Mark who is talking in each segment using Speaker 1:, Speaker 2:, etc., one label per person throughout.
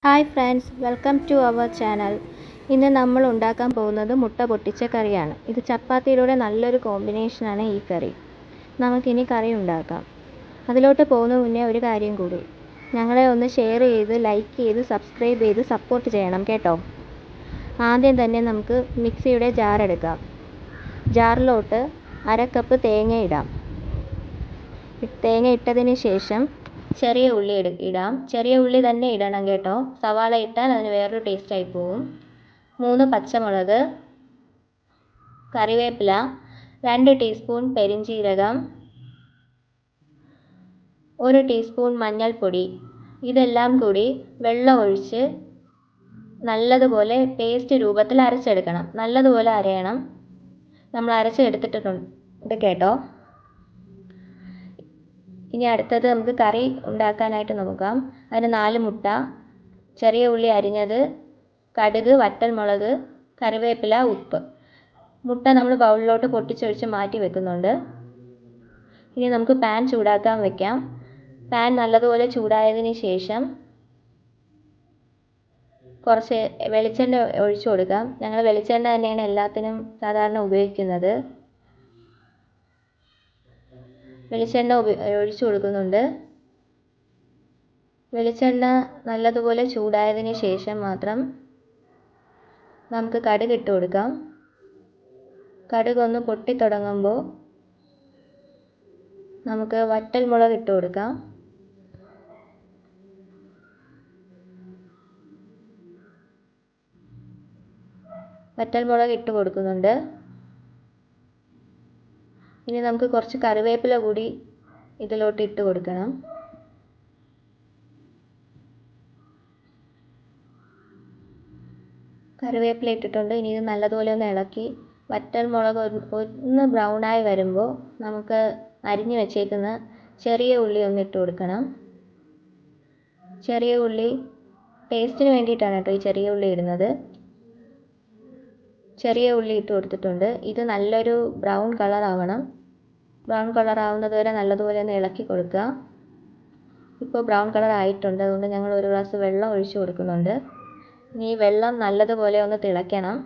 Speaker 1: Hi friends, welcome to our channel. ഇന്ന് നമ്മൾ ഉണ്ടാക്കാൻ പോകുന്നത് മുട്ട പൊട്ടിച്ച കറിയാണ്. ഇത് ചപ്പാത്തിയുടെ നല്ലൊരു കോമ്പിനേഷനാണ് ഈ കറി. നമുക്കിനി കറി ഉണ്ടാക്കാം. അതിലോട്ട് പോകുന്ന മുന്നേ ഒരു കാര്യം കൂടി, ഞങ്ങളെ ഒന്ന് ഷെയർ ചെയ്ത് ലൈക്ക് ചെയ്ത് സബ്സ്ക്രൈബ് ചെയ്ത് സപ്പോർട്ട് ചെയ്യണം കേട്ടോ. ആദ്യം തന്നെ നമുക്ക് മിക്സിയുടെ ജാർ എടുക്കാം. ജാറിലോട്ട് 1/2 കപ്പ് തേങ്ങ ഇടാം. തേങ്ങ ഇട്ടതിന് ശേഷം ചെറിയ ഉള്ളി ഇടാം. ചെറിയ ഉള്ളി തന്നെ ഇടണം കേട്ടോ. സവാള ഇട്ടാൽ അതിന് വേറൊരു ടേസ്റ്റായി പോവും. 3 പച്ചമുളക്, കറിവേപ്പില, 2 ടീസ്പൂൺ പെരിഞ്ജീരകം, 1 ടീസ്പൂൺ മഞ്ഞൾപ്പൊടി. ഇതെല്ലാം കൂടി വെള്ളം ഒഴിച്ച് നല്ലതുപോലെ പേസ്റ്റ് രൂപത്തിൽ അരച്ചെടുക്കണം. നല്ലതുപോലെ അരയണം. നമ്മൾ അരച്ചെടുത്തിട്ടുണ്ട് കേട്ടോ. ഇനി അടുത്തത് നമുക്ക് കറി ഉണ്ടാക്കാനായിട്ട് നോക്കാം. അതിന് 4 മുട്ട, ചെറിയ ഉള്ളി അരിഞ്ഞത്, കടുക്, വറ്റൽമുളക്, കറിവേപ്പില, ഉപ്പ്. മുട്ട നമ്മൾ ബൗളിലോട്ട് പൊട്ടിച്ചൊഴിച്ച് മാറ്റി വെക്കുന്നുണ്ട്. ഇനി നമുക്ക് പാൻ ചൂടാക്കാൻ വെക്കാം. പാൻ നല്ലതുപോലെ ചൂടായതിന് ശേഷം കുറച്ച് വെളിച്ചെണ്ണ ഒഴിച്ചു കൊടുക്കാം. ഞങ്ങൾ വെളിച്ചെണ്ണ തന്നെയാണ് എല്ലാത്തിനും സാധാരണ ഉപയോഗിക്കുന്നത്. വെളിച്ചെണ്ണ ഒഴിച്ചു കൊടുക്കുന്നുണ്ട്. വെളിച്ചെണ്ണ നല്ലതുപോലെ ചൂടായതിന് ശേഷം മാത്രം നമുക്ക് കടുക് ഇട്ട് കൊടുക്കാം. കടുക് ഒന്ന് പൊട്ടി തുടങ്ങുമ്പോൾ നമുക്ക് വറ്റൽമുളക് ഇട്ട് കൊടുക്കാം. വറ്റൽമുളക് ഇട്ട് കൊടുക്കുന്നുണ്ട്. ഇനി നമുക്ക് കുറച്ച് കറിവേപ്പില കൂടി ഇതിലോട്ട് ഇട്ട് കൊടുക്കണം. കറിവേപ്പില ഇട്ടിട്ടുണ്ട്. ഇനി ഇത് നല്ലതുപോലെ ഒന്ന് ഇളക്കി വറ്റൽമുളക് ഒന്ന് ബ്രൗണായി വരുമ്പോൾ നമുക്ക് അരിഞ്ഞു വെച്ചേക്കുന്ന ചെറിയ ഉള്ളി ഒന്ന് ഇട്ട് കൊടുക്കണം. ചെറിയ ഉള്ളി ടേസ്റ്റിന് വേണ്ടിയിട്ടാണ് കേട്ടോ ഈ ചെറിയ ഉള്ളി ഇടുന്നത്. ചെറിയ ഉള്ളി ഇട്ട് കൊടുത്തിട്ടുണ്ട്. ഇത് നല്ലൊരു ബ്രൗൺ കളർ ആവണം. ബ്രൗൺ കളർ ആവുന്നത് വരെ നല്ലതുപോലെ ഒന്ന് ഇളക്കി കൊടുക്കുക. ഇപ്പോൾ ബ്രൗൺ കളർ ആയിട്ടുണ്ട്. അതുകൊണ്ട് ഞങ്ങൾ 1 ഗ്ലാസ് വെള്ളം ഒഴിച്ചു കൊടുക്കുന്നുണ്ട്. ഇനി വെള്ളം നല്ലതുപോലെ ഒന്ന് തിളയ്ക്കണം.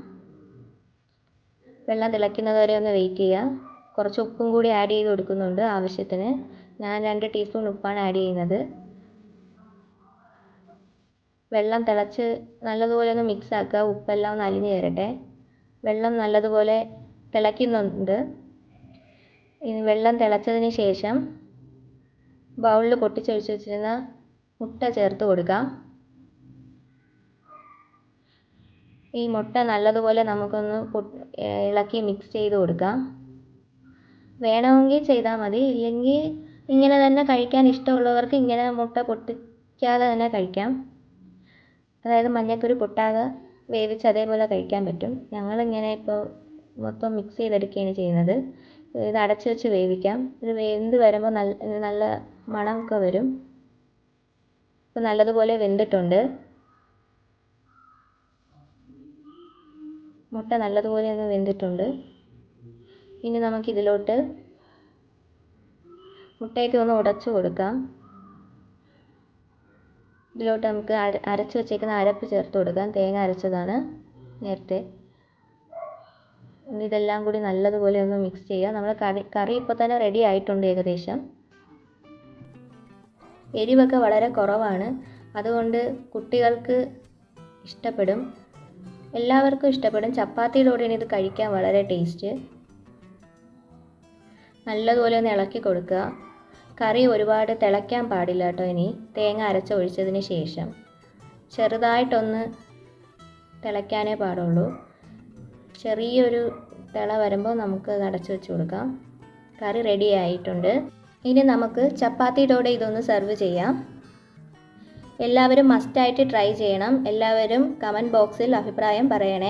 Speaker 1: വെള്ളം തിളയ്ക്കുന്നത് വരെ ഒന്ന് വെയിറ്റ് ചെയ്യുക. കുറച്ച് ഉപ്പും കൂടി ആഡ് ചെയ്ത് കൊടുക്കുന്നുണ്ട് ആവശ്യത്തിന്. ഞാൻ 2 ടീസ്പൂൺ ഉപ്പാണ് ആഡ് ചെയ്യുന്നത്. വെള്ളം തിളച്ച് നല്ലതുപോലെ ഒന്ന് മിക്സ് ആക്കുക. ഉപ്പെല്ലാം ഒന്ന് അലിഞ്ഞ് ചേരട്ടെ. വെള്ളം നല്ലതുപോലെ തിളയ്ക്കുന്നുണ്ട്. ഇനി വെള്ളം തിളച്ചതിന് ശേഷം ബൗളിൽ പൊട്ടിച്ചൊഴിച്ച് വെച്ചിരുന്ന മുട്ട ചേർത്ത് കൊടുക്കാം. ഈ മുട്ട നല്ലതുപോലെ നമുക്കൊന്ന് ഇളക്കി മിക്സ് ചെയ്ത് കൊടുക്കാം. വേണമെങ്കിൽ ചെയ്താൽ മതി, ഇല്ലെങ്കിൽ ഇങ്ങനെ തന്നെ കഴിക്കാൻ ഇഷ്ടമുള്ളവർക്ക് ഇങ്ങനെ മുട്ട പൊട്ടിക്കാതെ തന്നെ കഴിക്കാം. അതായത് മഞ്ഞൾപ്പൊടി പൊട്ടാതെ വേവിച്ച് അതേപോലെ കഴിക്കാൻ പറ്റും. ഞങ്ങളിങ്ങനെ ഇപ്പോൾ മൊത്തം മിക്സ് ചെയ്തെടുക്കുകയാണ് ചെയ്യുന്നത്. ഇത് അടച്ച് വെച്ച് വേവിക്കാം. ഇത് വെന്ത് വരുമ്പോൾ നല്ല മണമൊക്കെ വരും. ഇപ്പോൾ നല്ലതുപോലെ വെന്തിട്ടുണ്ട്. മുട്ട നല്ലതുപോലെ ഒന്ന് വെന്തിട്ടുണ്ട്. ഇനി നമുക്കിതിലോട്ട് മുട്ടയൊക്കെ ഒന്ന് ഉടച്ചു കൊടുക്കാം. ഇതിലോട്ട് നമുക്ക് അരച്ച് വെച്ചേക്കുന്ന അരപ്പ് ചേർത്ത് കൊടുക്കാം. തേങ്ങ അരച്ചതാണ് നേരത്തെ. ഇതെല്ലാം കൂടി നല്ലതുപോലെ ഒന്ന് മിക്സ് ചെയ്യുക. നമ്മുടെ കറി ഇപ്പോൾ തന്നെ റെഡി ആയിട്ടുണ്ട് ഏകദേശം. എരിവൊക്കെ വളരെ കുറവാണ്. അതുകൊണ്ട് കുട്ടികൾക്ക് ഇഷ്ടപ്പെടും. എല്ലാവർക്കും ഇഷ്ടപ്പെടും. ചപ്പാത്തിയിലൂടെയാണ് ഇത് കഴിക്കാൻ വളരെ ടേസ്റ്റ്. നല്ലതുപോലെ ഒന്ന് ഇളക്കി കൊടുക്കുക. കറി ഒരുപാട് തിളയ്ക്കാൻ പാടില്ല കേട്ടോ. ഇനി തേങ്ങ അരച്ചൊഴിച്ചതിന് ശേഷം ചെറുതായിട്ടൊന്ന് തിളയ്ക്കാനേ പാടുള്ളൂ. ചെറിയൊരു തിള വരുമ്പോൾ നമുക്ക് അടച്ചു വെച്ച് കൊടുക്കാം. കറി റെഡി ആയിട്ടുണ്ട്. ഇനി നമുക്ക് ചപ്പാത്തിയുടെ ഇതൊന്ന് സെർവ് ചെയ്യാം. എല്ലാവരും മസ്റ്റായിട്ട് ട്രൈ ചെയ്യണം. എല്ലാവരും കമൻറ്റ് ബോക്സിൽ അഭിപ്രായം പറയണേ.